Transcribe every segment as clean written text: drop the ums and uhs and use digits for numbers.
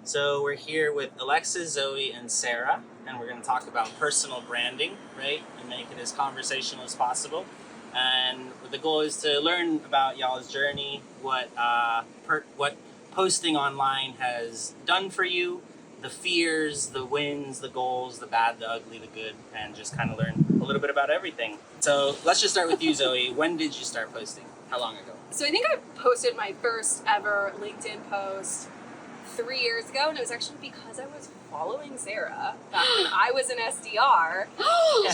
So we're here with Alexis, Zoe, and Sarah, and we're going to talk about personal branding, right? And make it as conversational as possible. And the goal is to learn about y'all's journey, what posting online has done for you, the fears, the wins, the goals, the bad, the ugly, the good, and just kind of learn a little bit about everything. So let's just start with you, Zoe. When did you start posting? How long ago? So I think I posted my first ever LinkedIn post 3 years ago, and it was actually because I was following Sarah back when I was an SDR.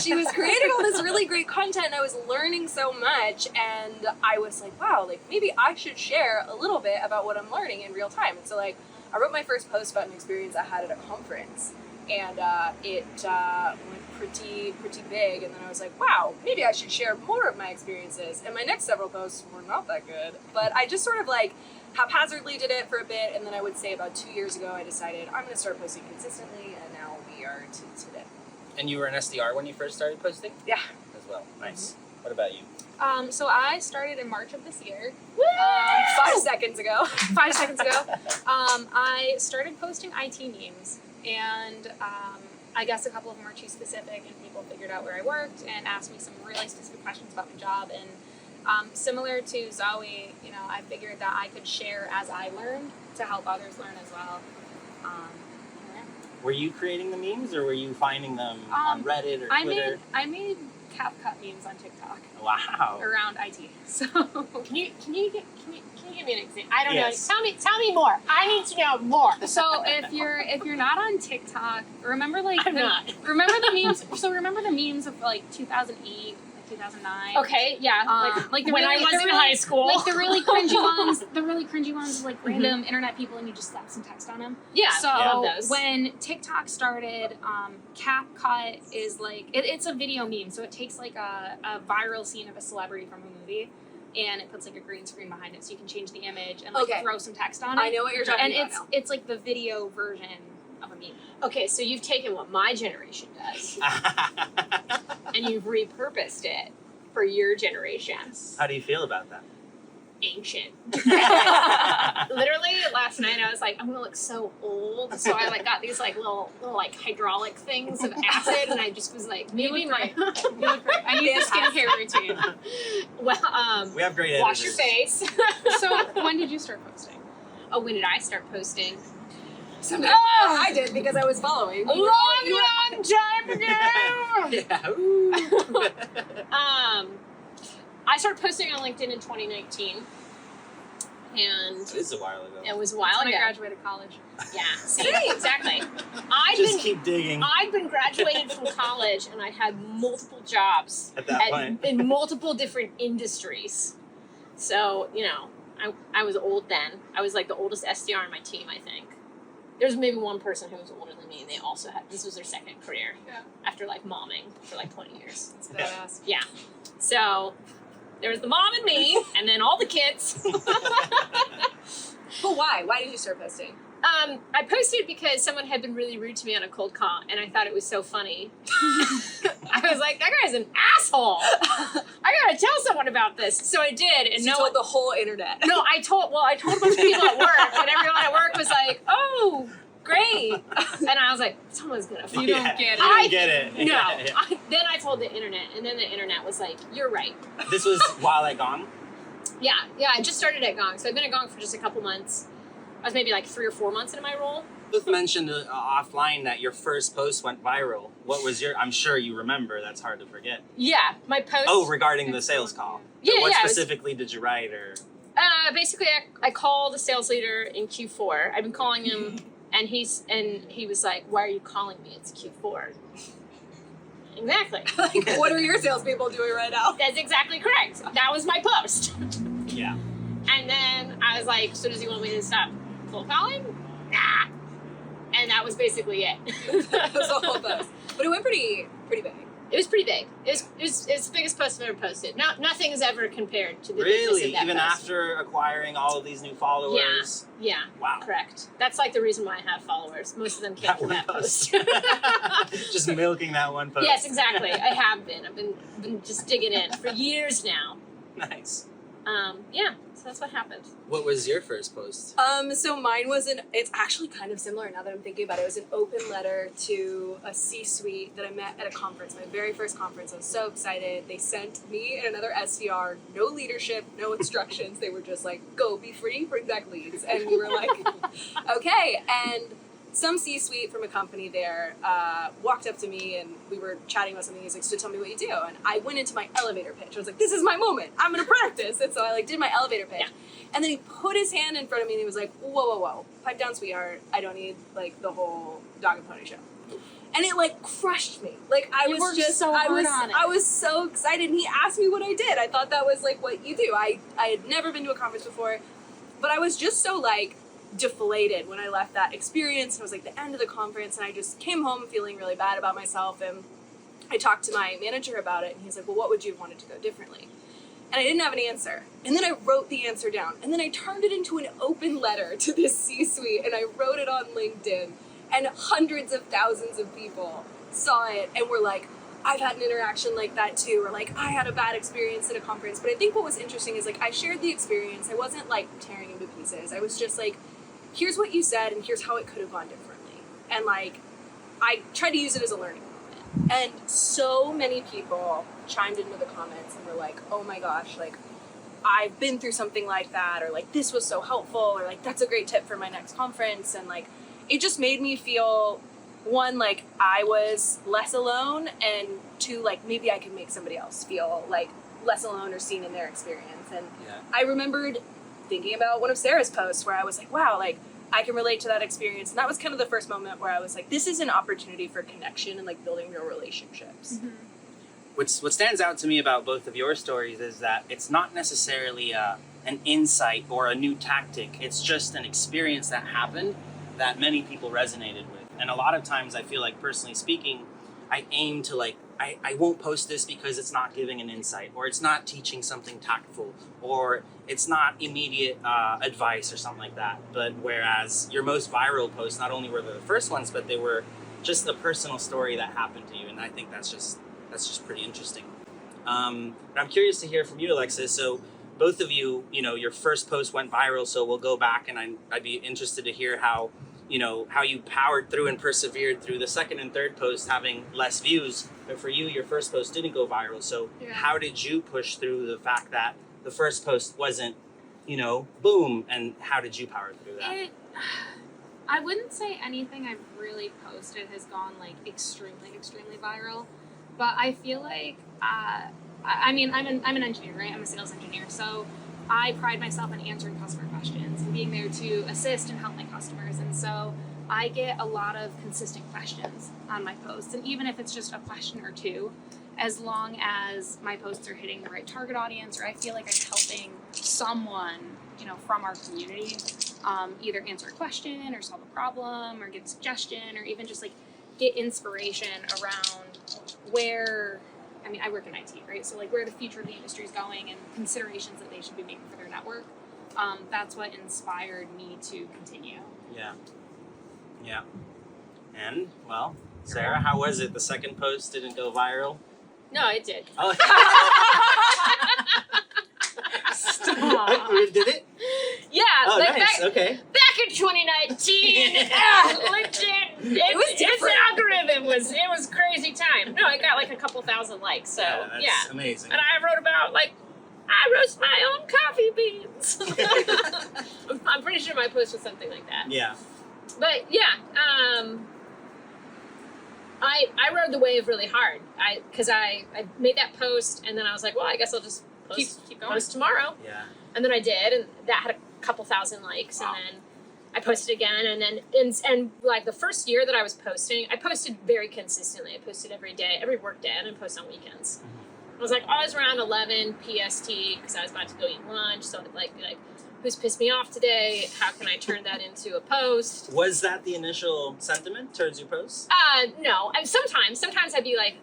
She was creating all this really great content, and I was learning so much, and I was like, wow, like maybe I should share a little bit about what I'm learning in real time. And so like I wrote my first post about an experience I had at a conference, and it went pretty big, and then I was like, wow, maybe I should share more of my experiences. And my next several posts were not that good, but I just sort of like haphazardly did it for a bit, and then I would say about 2 years ago I decided I'm going to start posting consistently, and now we are to today. And you were an SDR when you first started posting? Yeah. As well. Nice. What about you? So I started in March of this year. 5 seconds ago. 5 seconds ago. I started posting IT memes, and I guess a couple of them were too specific, and people figured out where I worked and asked me some really specific questions about my job. And similar to Zoe, you know, I figured that I could share as I learned to help others learn as well. Were you creating the memes, or were you finding them on Reddit or Twitter? I made CapCut memes on TikTok. Wow. Around IT. So Can you give me an example? I don't Yes. know. Tell me more. I need to know more. So if you're not on TikTok, remember like I'm not. remember the memes. So remember the memes of like 2008, like 2009. Okay, yeah. Like the when really, I was the in really- high school. like the really cringy ones. The really cringy ones, like random internet people, and you just slap some text on them. Yeah, So I love those. when TikTok started, CapCut is like it's a video meme. So it takes like a viral scene of a celebrity from a movie, and it puts like a green screen behind it, so you can change the image and like Okay. throw some text on it. I know what you're talking And about now. it's like the video version of a meme. Okay, so you've taken what my generation does and you've repurposed it for your generation. How do you feel about that? Ancient. Literally last night I was like, I'm gonna look so old, so I like got these like little like hydraulic things of acid, and I just was like, maybe my You look great. I need the skincare routine. well, We have great wash editors. your face. So when did you start posting? Oh, when did I start posting? I did because I was following. Long time ago. Yeah. Ooh. I started posting on LinkedIn in 2019, and It is a while ago. it was a while When I ago. graduated college. Yeah, see, exactly. Just keep digging I'd been graduated from college, and I had multiple jobs at that point. in multiple different industries. So, you know, I was old then. I was like the oldest SDR on my team, I think. There's maybe one person who was older than me, and they also had, this was their second career. Yeah. After like momming for like 20 years. It's badass. Yeah. So, there was the mom and me, and then all the kids. But why? Why did you start posting? I posted because someone had been really rude to me on a cold call, and I thought it was so funny. I was like, that guy's an asshole. I gotta tell someone about this. So I did, and You told the whole internet. no, I told a bunch of people at work, and everyone at work was like, oh, great. And I was like, someone's gonna You Yeah. don't get it. You don't get it. No. Yeah. Then I told the internet, and then the internet was like, you're right. This was while at Gong? Yeah, I just started at Gong. So I've been at Gong for just a couple months. I was maybe like 3 or 4 months into my role. Both mentioned offline that your first post went viral. What was your? I'm sure you remember. That's hard to forget. Yeah, my post. Oh, regarding the sales call. Yeah, What yeah, it was- specifically did you write, or? Basically, I called the sales leader in Q4. I've been calling him, and he was like, "Why are you calling me? It's Q4." Exactly. Like, what are your salespeople doing right now? That's exactly correct. That was my post. Yeah. And then I was like, "So does he want me to stop cold calling?" Nah. And that was basically it. That was the whole post. But it went pretty big. It was pretty big. It's the biggest post I've ever posted. No, nothing is ever compared to the bigness Really? of that Even post. after acquiring all of these new followers? Yeah, Wow. correct. That's like the reason why I have followers. Most of them came That from one that post. post. Just milking that one post. Yes, exactly. I have been. I've been just digging in for years now. Nice. Yeah. So that's what happened. What was your first post? So mine was it's actually kind of similar now that I'm thinking about it. It was an open letter to a C-suite that I met at a conference, my very first conference. I was so excited. They sent me and another SDR, no leadership, no instructions. They were just like, go, be free, bring back leads. And we were like, okay. And some C-suite from a company there walked up to me and we were chatting about something. He's like, so tell me what you do. And I went into my elevator pitch. I was like, this is my moment. I'm going to practice. And so I did my elevator pitch. Yeah. And then he put his hand in front of me and he was like, whoa. Pipe down, sweetheart. I don't need the whole dog and pony show. And it crushed me. I was so excited. And he asked me what I did. I thought that was what you do. I had never been to a conference before, but I was just so deflated when I left that experience. It was the end of the conference and I just came home feeling really bad about myself, and I talked to my manager about it and he's like, well, what would you have wanted to go differently? And I didn't have an answer. And then I wrote the answer down and then I turned it into an open letter to this C-suite and I wrote it on LinkedIn, and hundreds of thousands of people saw it and were like, I've had an interaction like that too, or I had a bad experience at a conference. But I think what was interesting is I shared the experience. I wasn't tearing into pieces. I was just here's what you said and here's how it could have gone differently. And I tried to use it as a learning moment. And so many people chimed into the comments and were like, oh my gosh, I've been through something like that, or this was so helpful, or that's a great tip for my next conference. And it just made me feel, one, I was less alone, and two, maybe I could make somebody else feel less alone or seen in their experience. And I remembered thinking about one of Sarah's posts where I was like, wow, I can relate to that experience. And that was kind of the first moment where I was like, this is an opportunity for connection and building real relationships. Mm-hmm. What stands out to me about both of your stories is that it's not necessarily an insight or a new tactic. It's just an experience that happened that many people resonated with. And a lot of times I feel personally speaking, I aim to I won't post this because it's not giving an insight, or it's not teaching something tactful, or it's not immediate advice or something like that. But whereas your most viral posts, not only were the first ones, but they were just a personal story that happened to you. And I think that's just pretty interesting. But I'm curious to hear from you, Alexis. So both of you, your first post went viral, so we'll go back and I'd be interested to hear how you powered through and persevered through the second and third post having less views. But for you, your first post didn't go viral. So how did you push through the fact that the first post wasn't, boom, and how did you power through that? I wouldn't say anything I've really posted has gone extremely viral, but I feel I'm an engineer, right? I'm a sales engineer, so I pride myself in answering customer questions and being there to assist and help my customers. And so I get a lot of consistent questions on my posts. And even if it's just a question or two, as long as my posts are hitting the right target audience, or I feel like I'm helping someone, from our community, either answer a question or solve a problem or get a suggestion, or even just get inspiration around where, I work in IT, right? So where the future of the industry is going and considerations that they should be making for their network. That's what inspired me to continue. Yeah. And, well, Sarah, how was it? The second post didn't go viral? No, it did. Oh. Stop. Did it? Yeah. Oh, nice. Okay. Back in 2019, LinkedIn, It was different. Its algorithm it was crazy time. No, I got a couple thousand likes. So that's amazing. And I wrote about I roast my own coffee beans. I'm pretty sure my post was something like that. Yeah. But I rode the wave really hard. Because I made that post and then I was like, well, I guess I'll just keep going. Post tomorrow. Yeah. And then I did, and that had a couple thousand likes. Wow. And then I posted again, and then the first year that I was posting, I posted very consistently. I posted every day, every work day, and I post on weekends. Mm-hmm. I was always around 11 PST because I was about to go eat lunch. So I'd be like, who's pissed me off today? How can I turn that into a post? Was that the initial sentiment towards your posts? No. And sometimes I'd be like,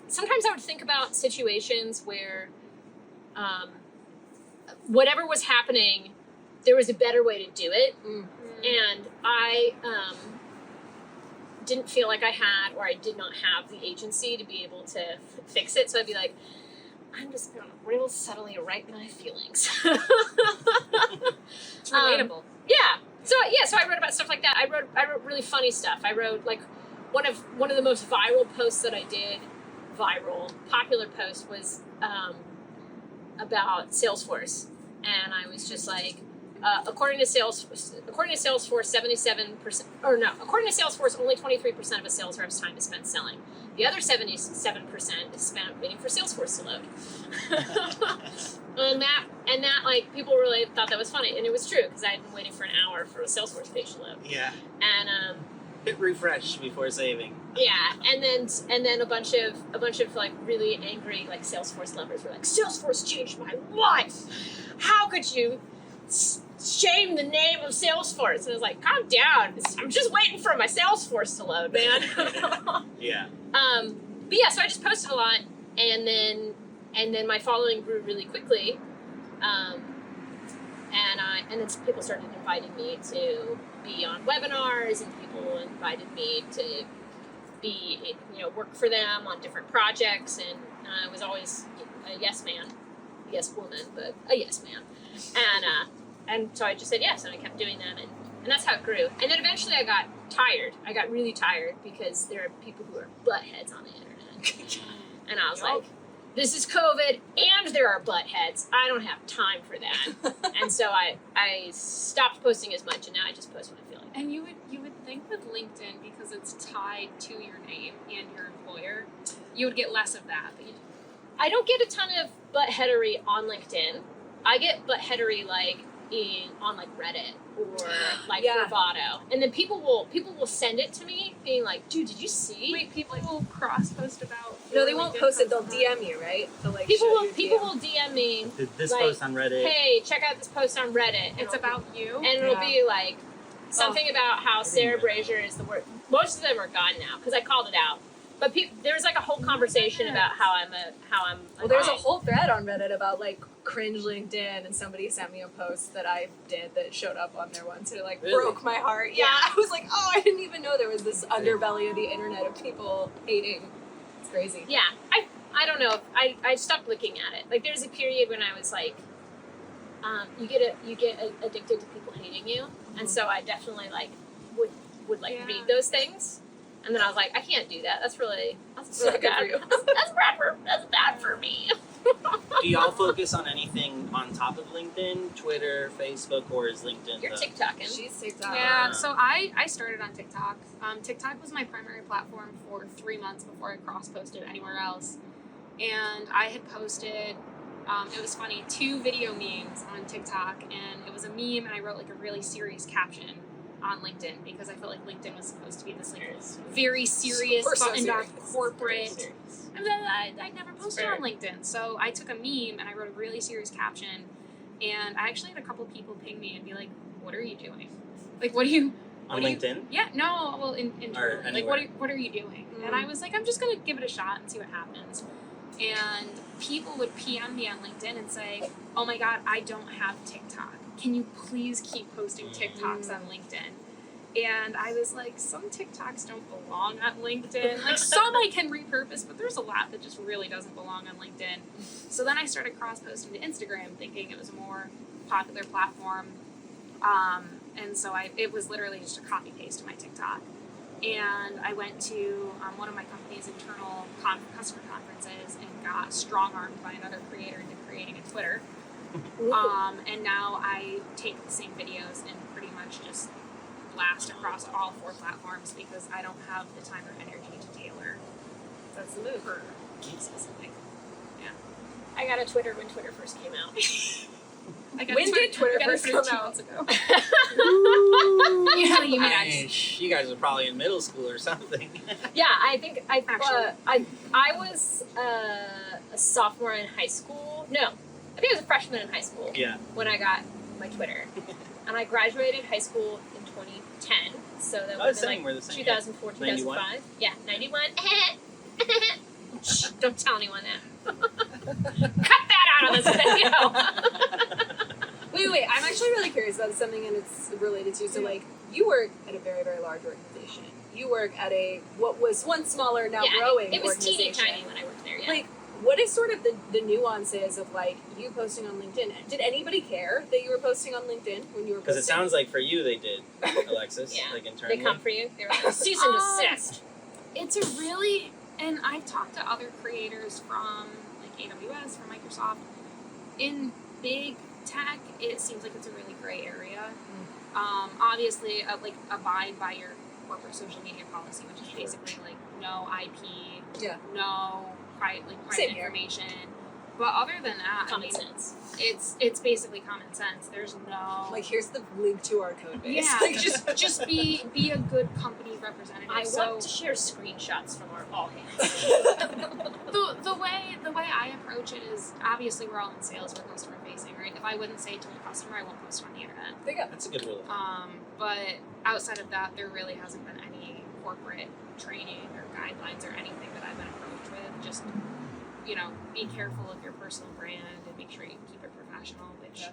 sometimes I would think about situations where, whatever was happening, there was a better way to do it. Mm-hmm. And I didn't feel like I had, or I did not have the agency to be able to fix it. So I'd be like, I'm just going to real subtly write my feelings. It's relatable. Yeah. So I wrote about stuff like that. I wrote really funny stuff. I wrote like one of the most viral posts that I did. Popular post was about Salesforce, and I was just like, according to Salesforce, 77%, or no, according to Salesforce, only 23% of a sales rep's time is spent selling. The other 77% is spent waiting for Salesforce to load. and that like people really thought that was funny, and it was true because I had been waiting for an hour for a Salesforce page to load. Yeah. And hit refresh before saving. yeah, and then a bunch of like really angry like Salesforce lovers were like, Salesforce changed my life. How could you shame the name of Salesforce? And I was like, calm down. I'm just waiting for my Salesforce to load, man. Yeah. But yeah, so I just posted a lot, and then my following grew really quickly, and then people started inviting me to be on webinars, and people invited me to be, work for them on different projects, and I was always a yes man, a yes woman, but a yes man, and so I just said yes, and I kept doing that, and that's how it grew. And then eventually I got tired. I got really tired because there are people who are buttheads on the internet. And I was like, this is COVID and there are buttheads. I don't have time for that. And so I stopped posting as much, and now I just post when I feel like it. And you would think with LinkedIn, because it's tied to your name and your employer, you would get less of that. But I don't get a ton of buttheadery on LinkedIn. I get buttheadery like on like Reddit or like Bravado, and then people will send it to me, being like, "Dude, did you see?" wait, people will cross post about. No, they won't post it. They'll DM you, right? They'll like People will DM. DM me. This like, post on Reddit. Hey, check out this post on Reddit. It's about you. And it'll be like something about how Sarah Brazier is the word. Most of them are gone now because I called it out. But there was like a whole conversation about how I'm. Well, there's a whole thread on Reddit about like cringe LinkedIn, and somebody sent me a post that I did that showed up on there once, and it like broke my heart. Yeah, I was like, oh, I didn't even know there was this underbelly of the internet of people hating. It's crazy. Yeah, I don't know. I stopped looking at it. Like there's a period when I was like, you get addicted to people hating you, and so I definitely like would like read those things. And then I was like, I can't do that. That's really bad for you. That's bad for me. Do y'all focus on anything on top of LinkedIn, Twitter, Facebook, or is LinkedIn? You're TikToking. She's TikTok. Yeah, so I started on TikTok. TikTok was my primary platform for 3 months before I cross-posted anywhere else. And I had posted, it was funny, 2 video memes on TikTok. And it was a meme, and I wrote like a really serious caption on LinkedIn because I felt like LinkedIn was supposed to be this like very serious, buttoned up corporate. I never posted on LinkedIn, so I took a meme and I wrote a really serious caption, and I actually had a couple people ping me and be like, "What are you doing? Like, what are you on LinkedIn?" Yeah, no, well, in Twitter, like, what are you doing? Mm. And I was like, I'm just gonna give it a shot and see what happens. And people would PM me on LinkedIn and say, "Oh my God, I don't have TikTok. Can you please keep posting TikToks on LinkedIn?" And I was like, some TikToks don't belong on LinkedIn. Like, some I can repurpose, but there's a lot that just really doesn't belong on LinkedIn. So then I started cross-posting to Instagram, thinking it was a more popular platform. And so it was literally just a copy-paste of my TikTok. And I went to one of my company's internal customer conferences and got strong-armed by another creator into creating a Twitter. And now I take the same videos and pretty much just blast across all 4 platforms because I don't have the time or energy to tailor. That's the move. For specific. Yeah. I got a Twitter when Twitter first came out. When did Twitter first come 2 out? months ago. Yeah, you mean You guys were probably in middle school or something. Yeah, I think I was a sophomore in high school. No, I think I was a freshman in high school. Yeah. When I got my Twitter, and I graduated high school in 2010. So that would have been like 2004, 2005. Yeah, 91. Don't tell anyone that. Cut that out of this video. Wait, I'm actually really curious about something, and it's related to, so like, you work at a very, very large organization. You work at what was once smaller, now growing it was organization. teeny tiny when I worked there, yeah. Like, what is sort of the nuances of like you posting on LinkedIn? Did anybody care that you were posting on LinkedIn when you were posting? Because it sounds like for you they did, Alexis. Yeah. Like internally. They come for you. They're like, cease and desist. It's a really, and I've talked to other creators from like AWS, from Microsoft. In big tech, it seems like it's a really gray area. Obviously, like abide by your corporate social media policy, which is basically like no IP, no private Same here. information. But other than that, Common sense. It's basically common sense. There's no Like, here's the link to our code base. yeah, Like, just be a good company representative. I so want to share screenshots from our all hands. the way I approach it is obviously we're all in sales, we're customer facing, right? If I wouldn't say to a customer, I won't post on the internet. there you go. That's a good rule. But outside of that, there really hasn't been any corporate training or guidelines or anything that I've been approached with. Just, be careful of your personal brand and make sure you keep it professional, which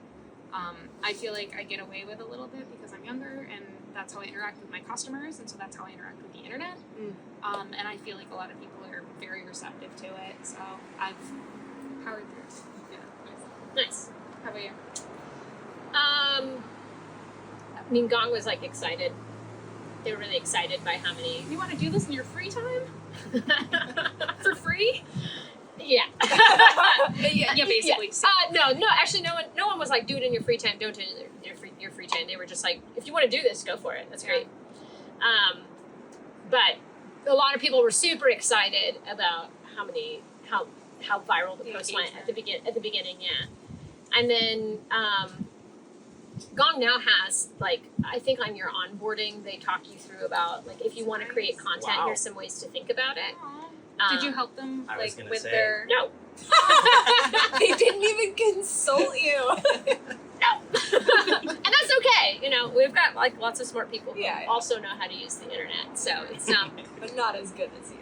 I feel like I get away with a little bit because I'm younger and that's how I interact with my customers, and so that's how I interact with the internet. And I feel like a lot of people are very receptive to it, so I've powered through. Yeah. Nice. How about you? I mean, Gong was like excited. They were really excited by how many. You want to do this in your free time? For free? Yeah. Yeah, basically. No, actually, no one was like, do it in your free time. Don't do it in your free time. They were just like, if you want to do this, go for it. That's great. But a lot of people were super excited about how viral the post went at the beginning. Yeah, and then Gong now has like, I think on your onboarding they talk you through about like if you want to create content, here's some ways to think about it. Did you help them I was like gonna with say. their No. They didn't even consult you. No. And that's okay. We've got like lots of smart people who Yeah. also know how to use the internet. So it's not. But not as good as you.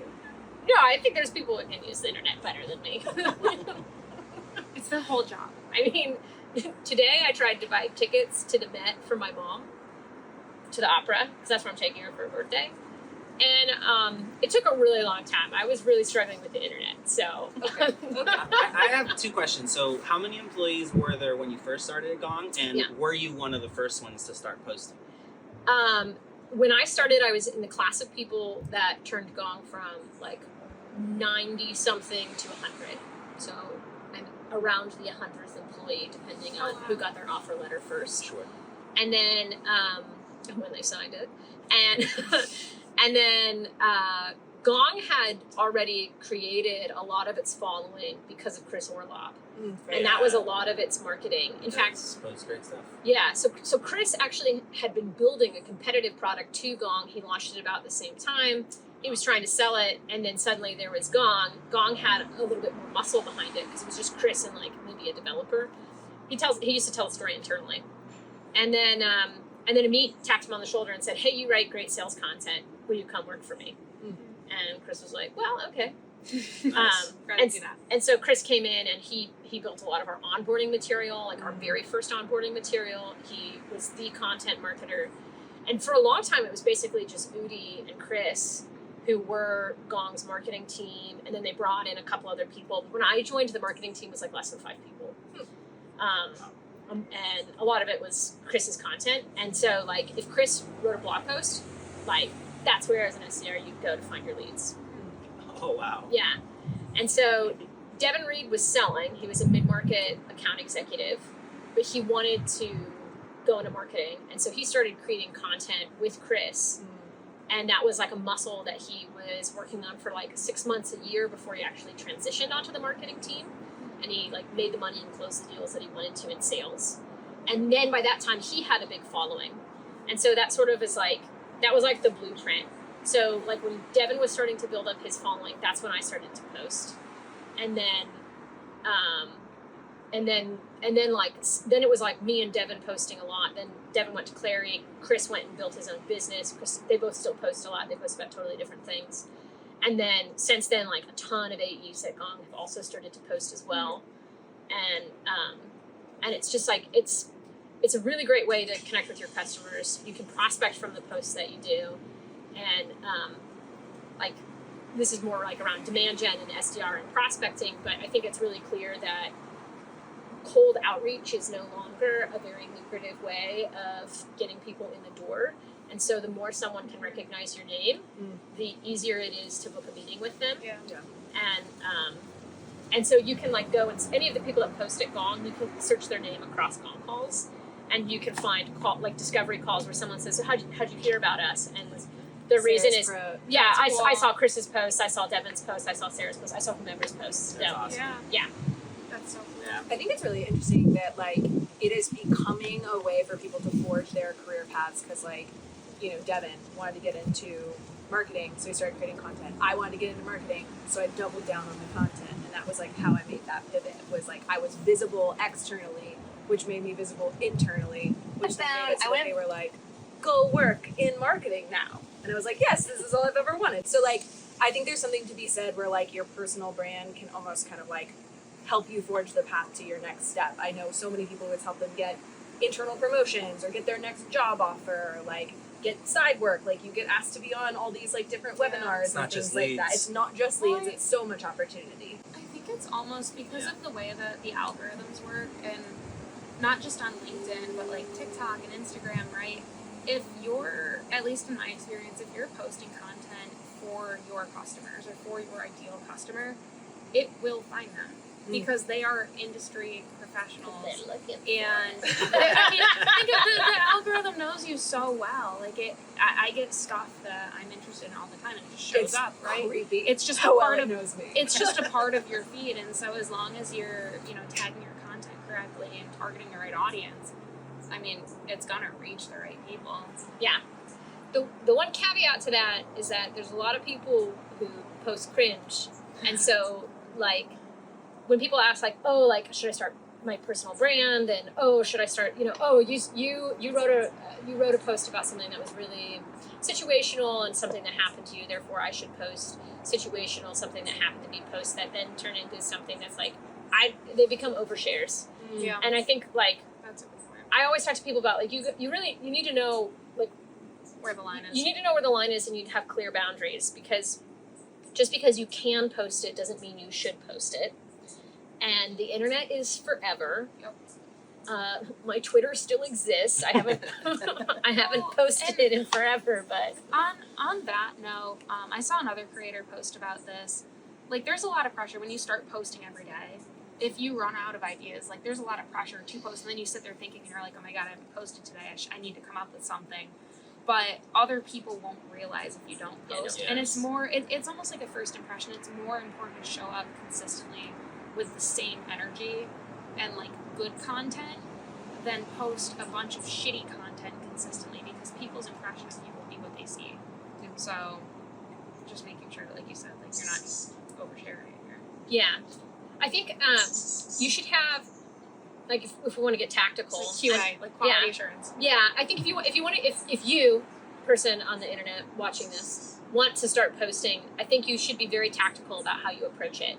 No, I think there's people who can use the internet better than me. it's their whole job. I mean, today I tried to buy tickets to the Met for my mom, to the opera, because that's where I'm taking her for her birthday. And it took a really long time. I was really struggling with the internet, so. Okay. I have two questions. So, how many employees were there when you first started at Gong, and were you one of the first ones to start posting? When I started, I was in the class of people that turned Gong from like 90 something to 100. So I'm around the 100th employee, depending on who got their offer letter first. Sure. And then when they signed it, and then Gong had already created a lot of its following because of Chris Orloff. And that was a lot of its marketing. In fact, Post great stuff. yeah, so Chris actually had been building a competitive product to Gong. He launched it about the same time. He was trying to sell it, and then suddenly there was Gong. Gong had a little bit more muscle behind it because it was just Chris and like maybe a developer. He used to tell the story internally. And then Amit tapped him on the shoulder and said, "Hey, you write great sales content. Will you come work for me?" And Chris was like, "Well, okay." Nice. And so Chris came in and he built a lot of our onboarding material, like our very first onboarding material. He was the content marketer. And for a long time, it was basically just Udi and Chris who were Gong's marketing team. And then they brought in a couple other people. When I joined, the marketing team was like less than 5 people. And a lot of it was Chris's content. And so like if Chris wrote a blog post, like that's where as an SDR you'd go to find your leads. Oh, wow. Yeah. And so Devin Reed was selling. He was a mid-market account executive, but he wanted to go into marketing. And so he started creating content with Chris. And that was like a muscle that he was working on for like 6 months, a year before he actually transitioned onto the marketing team. And he like made the money and closed the deals that he wanted to in sales. And then by that time he had a big following. And so that sort of is like, that was like the blueprint. So like when Devin was starting to build up his following, that's when I started to post. And then then it was like me and Devin posting a lot. Then Devin went to Clary, Chris went and built his own business. Chris, they both still post a lot. They post about totally different things. And then since then, like a ton of AEs at Gong have also started to post as well. And it's just like it's a really great way to connect with your customers. You can prospect from the posts that you do. And this is more like around demand gen and SDR and prospecting, but I think it's really clear that cold outreach is no longer a very lucrative way of getting people in the door. And so the more someone can recognize your name, the easier it is to book a meeting with them. Yeah. And so you can like go and any of the people that post at Gong, you can search their name across Gong calls, and you can find like discovery calls where someone says, so how'd you hear about us? And the reason is, I saw Chris's post, I saw Devin's post, I saw Sarah's post, I saw whomever's post. That's awesome. Yeah. That's so cool. Yeah. I think it's really interesting that like it is becoming a way for people to forge their career paths because like, you know, Devin wanted to get into marketing, so he started creating content. I wanted to get into marketing, so I doubled down on the content, and that was like how I made that pivot. Was like I was visible externally, which made me visible internally, which then made it so that they were like, go work in marketing now. And I was like, yes, this is all I've ever wanted. So like, I think there's something to be said where like your personal brand can almost kind of like help you forge the path to your next step. I know so many people, it's helped them get internal promotions or get their next job offer, or like get side work. Like you get asked to be on all these like different webinars and things like that. It's not just leads, it's so much opportunity. I think it's almost because of the way that the algorithms work, and not just on LinkedIn, but like TikTok and Instagram, right? If you're, at least in my experience, if you're posting content for your customers or for your ideal customer, it will find them because they are industry professionals. And I mean, think of the algorithm knows you so well. Like I get stuff that I'm interested in all the time, and it just shows up, right? Creepy. It's just how a part well of it knows me. It's just a part of your feed, and so as long as you're, you know, tagging your content correctly and targeting the right audience, I mean, it's gonna reach the right people. Yeah. The one caveat to that is that there's a lot of people who post cringe, and so like when people ask like, oh, like should I start my personal brand, and oh, should I start, you know, oh, you wrote a post about something that was really situational and something that happened to you, therefore I should post situational, something that happened to me, post that then turn into something that's like they become overshares. Yeah. And I think like That's a good point. I always talk to people about like you need to know like Where the line is. you need to know where the line is, and you have clear boundaries, because just because you can post it doesn't mean you should post it. And the internet is forever. Yep. My Twitter still exists. I haven't posted it in forever, but On that note, I saw another creator post about this. Like, there's a lot of pressure when you start posting every day. If you run out of ideas, like, there's a lot of pressure to post, and then you sit there thinking, and you're like, oh my god, I haven't posted today. I need to come up with something. But other people won't realize if you don't post. Yes. And it's more, it's almost like a first impression. It's more important to show up consistently with the same energy and like good content than post a bunch of shitty content consistently, because people's impression of you will be what they see. And so just making sure that, like you said, like you're not just oversharing. yeah. I think you should have, like if we want to get tactical, Like QA, like quality assurance. Yeah, I think if you person on the internet watching this want to start posting, I think you should be very tactical about how you approach it.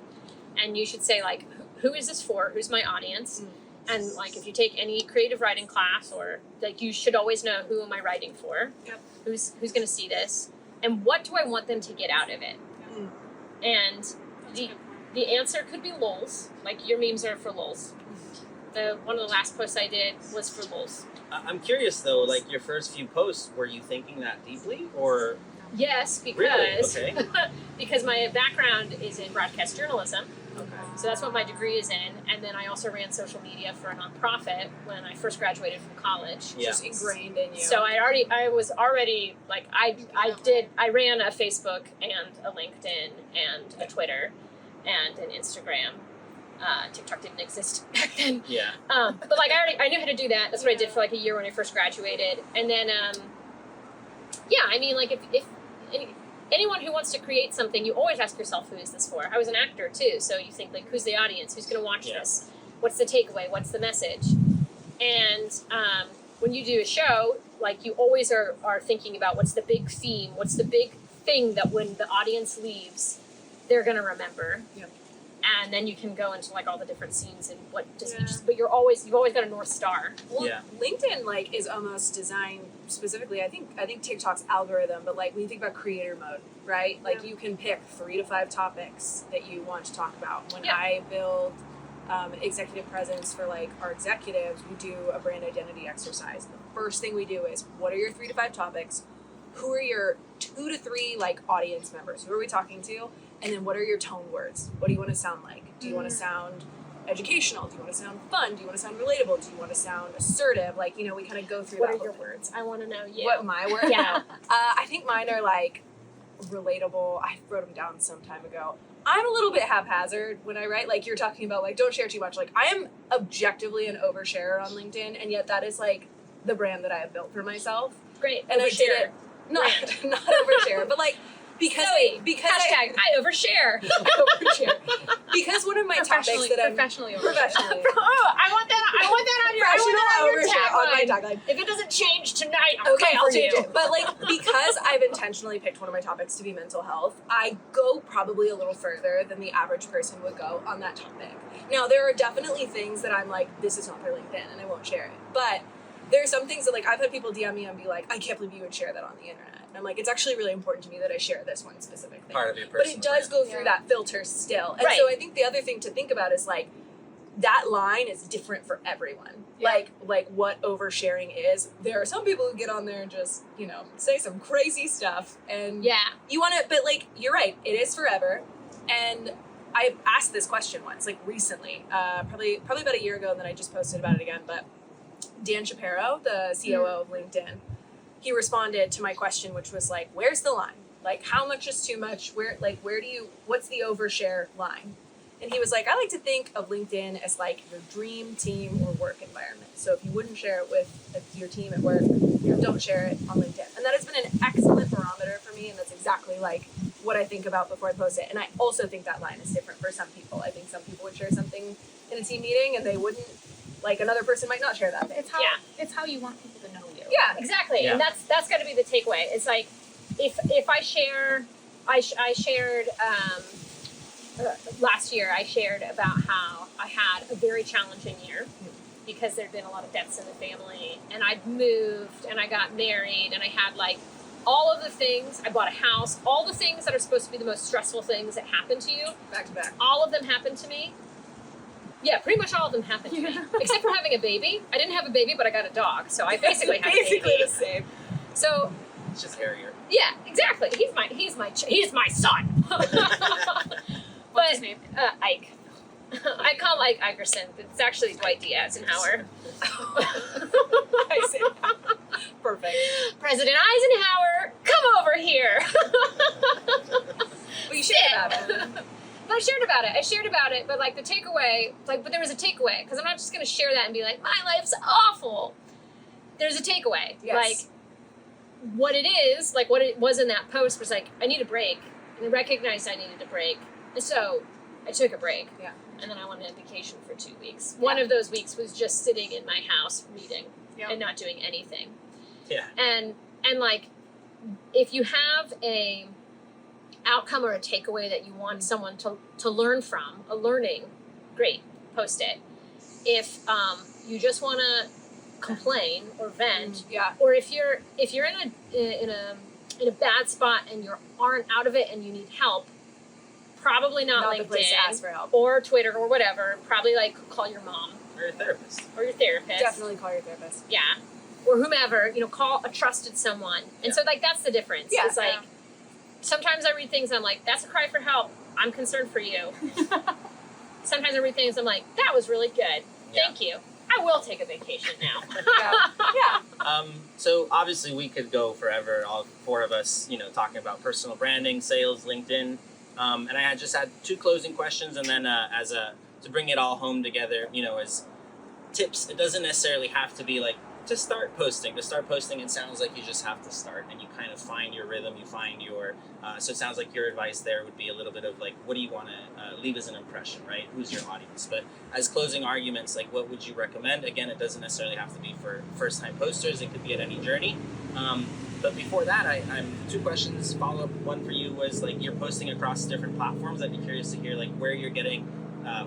And you should say like, who is this for? Who's my audience? And like, if you take any creative writing class, or like, you should always know, who am I writing for? Yep. Who's going to see this? And what do I want them to get out of it? Mm. And That's a the good point. the answer could be lulz. Like, your memes are for lulz. One of the last posts I did was for lulz. I'm curious though, like your first few posts, were you thinking that deeply, or Yes, because Really? Okay. because my background is in broadcast journalism. okay? So that's what my degree is in. And then I also ran social media for a nonprofit when I first graduated from college. Yeah. Just ingrained in you. So I was already like, I ran a Facebook and a LinkedIn and a Twitter and an Instagram. TikTok didn't exist back then. Yeah. But like I knew how to do that. That's what I did for like a year when I first graduated. And then, yeah, I mean, like if anyone who wants to create something, you always ask yourself, who is this for? I was an actor too, so you think like, who's the audience? Who's going to watch Yeah. this? What's the takeaway? What's the message? And when you do a show, like you always are thinking about what's the big theme, what's the big thing that when the audience leaves, they're going to remember. Yep. and then you can go into like all the different scenes and what just each, but you've always got a North Star. Well, Yeah. LinkedIn like is almost designed specifically. I think TikTok's algorithm, but like when you think about creator mode, right? Like you can pick 3 to 5 topics that you want to talk about. When I build executive presence for like our executives, we do a brand identity exercise. The first thing we do is, what are your 3 to 5 topics? Who are your 2 to 3 like audience members? Who are we talking to? And then what are your tone words? What do you want to sound like? Do you want to sound educational? Do you want to sound fun? Do you want to sound relatable? Do you want to sound assertive? Like, we kind of go through What that. are your words? I want to know you. What my words? Yeah. I think mine are like relatable. I wrote them down some time ago. I'm a little bit haphazard when I write. Like you're talking about, like don't share too much. Like I am objectively an oversharer on LinkedIn, and yet that is like the brand that I have built for myself. Great. And I did it not overshare, but like because hashtag I overshare. I overshare. Because one of my topics that I'm professionally overshare. Oh, I want that on your Overshare on my tagline. tagline. If it doesn't change tonight, Okay, I'll for change you. it. But like, because I've intentionally picked one of my topics to be mental health, I go probably a little further than the average person would go on that topic. Now, there are definitely things that I'm like, this is not for LinkedIn, and I won't share it. But there are some things that like I've had people DM me and be like, I can't believe you would share that on the internet. And I'm like, it's actually really important to me that I share this one specific thing. Part of your But personal it does brand. go through that filter still. And Right. so I think the other thing to think about is like, that line is different for everyone. Yeah. Like what oversharing is. There are some people who get on there and just, say some crazy stuff, and you want to, but like, you're right, it is forever. And I asked this question once, like recently, probably about a year ago, and then I just posted about it again, but Dan Shapiro, the COO of LinkedIn, he responded to my question, which was like, where's the line? Like, how much is too much? What's the overshare line? And he was like, I like to think of LinkedIn as like your dream team or work environment. So if you wouldn't share it with your team at work, don't share it on LinkedIn. And that has been an excellent barometer for me, and that's exactly like what I think about before I post it. And I also think that line is different for some people. I think some people would share something in a team meeting and they wouldn't, like another person might not share that thing. It's how you want people to know you. Yeah, exactly. Yeah. And that's got to be the takeaway. It's like if I share, I shared last year. I shared about how I had a very challenging year because there'd been a lot of deaths in the family, and I'd moved and I got married and I had like all of the things. I bought a house. All the things that are supposed to be the most stressful things that happen to you. Back to back. All of them happened to me. Yeah, pretty much all of them happened to me, except for having a baby. I didn't have a baby, but I got a dog, so I basically had a Basically baby. the same. So It's just hairier. yeah, exactly. He's my son. What's his name? Ike. I call him Ike Iverson, but it's actually Dwight D. Eisenhower. I see. Perfect. President Eisenhower, come over here. Well, you shared about it. But I shared about it, but like the takeaway, but there was a takeaway, because I'm not just going to share that and be like, my life's awful. There's a takeaway. Yes. Like, what it is, like what it was in that post was like, I need a break. And I recognized I needed a break. And so I took a break. Yeah. And then I went on vacation for 2 weeks. One of those weeks was just sitting in my house reading Yep. and not doing anything. Yeah. And like, if you have a outcome or a takeaway that you want someone to learn from, a learning, great, post it. If you just want to complain or vent, Yeah. or if you're in a bad spot and you aren't out of it and you need help, probably not Not the place to LinkedIn ask for help. or Twitter or whatever. Probably like call your mom Or your therapist. or your therapist. Definitely call your therapist. Yeah. Or whomever, call a trusted someone. And so like that's the difference. Yeah. It's like sometimes I read things and I'm like, that's a cry for help. I'm concerned for you. Sometimes I read things and I'm like, that was really good. Thank you. I will take a vacation now. Yeah. So obviously we could go forever, all 4 of us, talking about personal branding, sales, LinkedIn. And I just had 2 closing questions, and then to bring it all home together, as tips. It doesn't necessarily have to be like to start posting. To start posting, it sounds like you just have to start, and you kind of find your rhythm. You find your. So it sounds like your advice there would be a little bit of like, what do you want to leave as an impression, right? Who's your audience? But as closing arguments, like, what would you recommend? Again, it doesn't necessarily have to be for first-time posters. It could be at any journey. But before that, I'm 2 questions. Follow up one for you was like you're posting across different platforms. I'd be curious to hear like where you're getting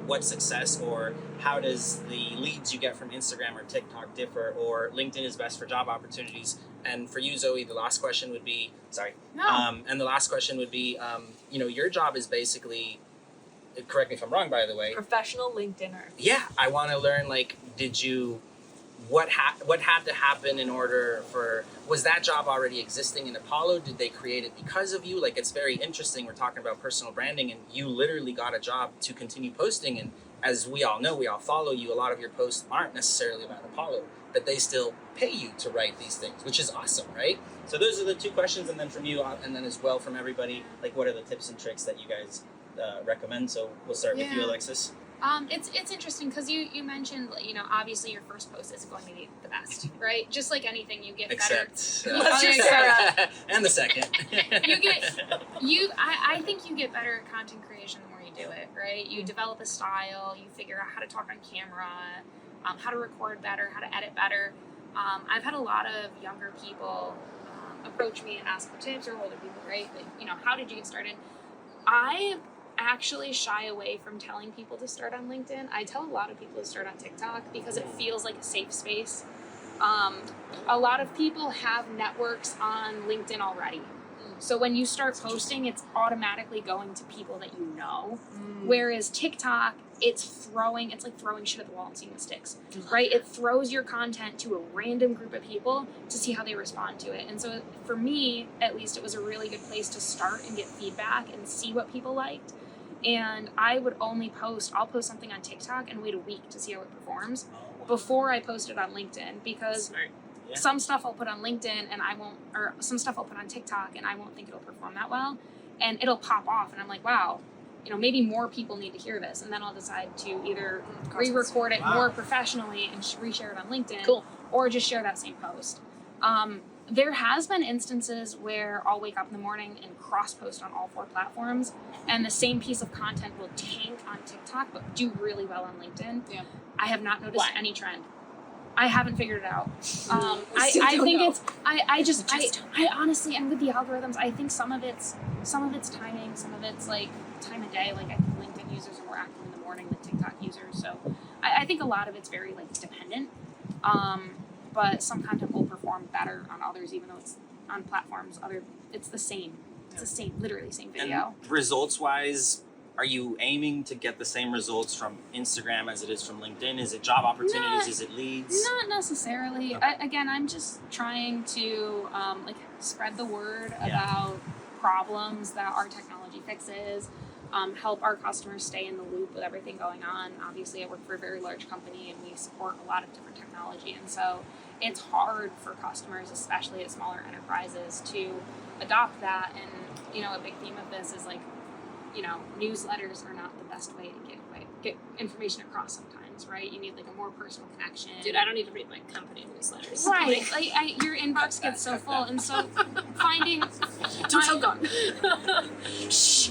what success, or how does the leads you get from Instagram or TikTok differ, or LinkedIn is best for job opportunities. And for you, Zoe, the last question would be and the last question would be your job is basically, correct me if I'm wrong, by the way, Professional LinkedIner. yeah, I want to learn, like, what had to happen in order for, was that job already existing in Apollo? Did they create it because of you? Like, it's very interesting. We're talking about personal branding, and you literally got a job to continue posting. And as we all know, we all follow you. A lot of your posts aren't necessarily about Apollo, but they still pay you to write these things, which is awesome, right? So those are the 2 questions, and then from you, and then as well from everybody, like, what are the tips and tricks that you guys recommend? So we'll start with you, Alexis. It's interesting because you mentioned, obviously your first post isn't going to be the best, right? Just like anything, you get better. Let's just start and the second. I think you get better at content creation the more you do it, right? You develop a style, you figure out how to talk on camera, how to record better, how to edit better. I've had a lot of younger people approach me and ask for tips, or older people, right? But, how did you get started? I actually shy away from telling people to start on LinkedIn. I tell a lot of people to start on TikTok because it feels like a safe space. A lot of people have networks on LinkedIn already. So when you start posting, it's automatically going to people that you know. Whereas TikTok, it's like throwing shit at the wall and seeing what sticks, right? It throws your content to a random group of people to see how they respond to it. And so for me, at least, it was a really good place to start and get feedback and see what people liked. And I would only I'll post something on TikTok and wait a week to see how it performs before I post it on LinkedIn, because some stuff I'll put on LinkedIn and or some stuff I'll put on TikTok and I won't think it'll perform that well, and it'll pop off and I'm like, wow, maybe more people need to hear this, and then I'll decide to either re-record it more professionally and reshare it on LinkedIn, or just share that same post. There has been instances where I'll wake up in the morning and cross-post on all 4 platforms, and the same piece of content will tank on TikTok but do really well on LinkedIn. Yeah. I have not noticed any trend. I haven't figured it out. I think I honestly, and with the algorithms, I think some of it's timing, some of it's like time of day. Like, I think LinkedIn users are more active in the morning than TikTok users. So I think a lot of it's very dependent. But some content will perform better on others, even though it's on platforms. It's the same. It's the same, literally same video. And results-wise, are you aiming to get the same results from Instagram as it is from LinkedIn? Is it job opportunities? Is it leads? Not necessarily. Again, I'm just trying to spread the word about problems that our technology fixes. Help our customers stay in the loop with everything going on. Obviously, I work for a very large company and we support a lot of different technology, and so it's hard for customers, especially at smaller enterprises, to adopt that. And a big theme of this is newsletters are not the best way to get information across sometimes, right? You need a more personal connection. Dude, I don't need to read my company newsletters. Right. Your inbox gets so full, and so finding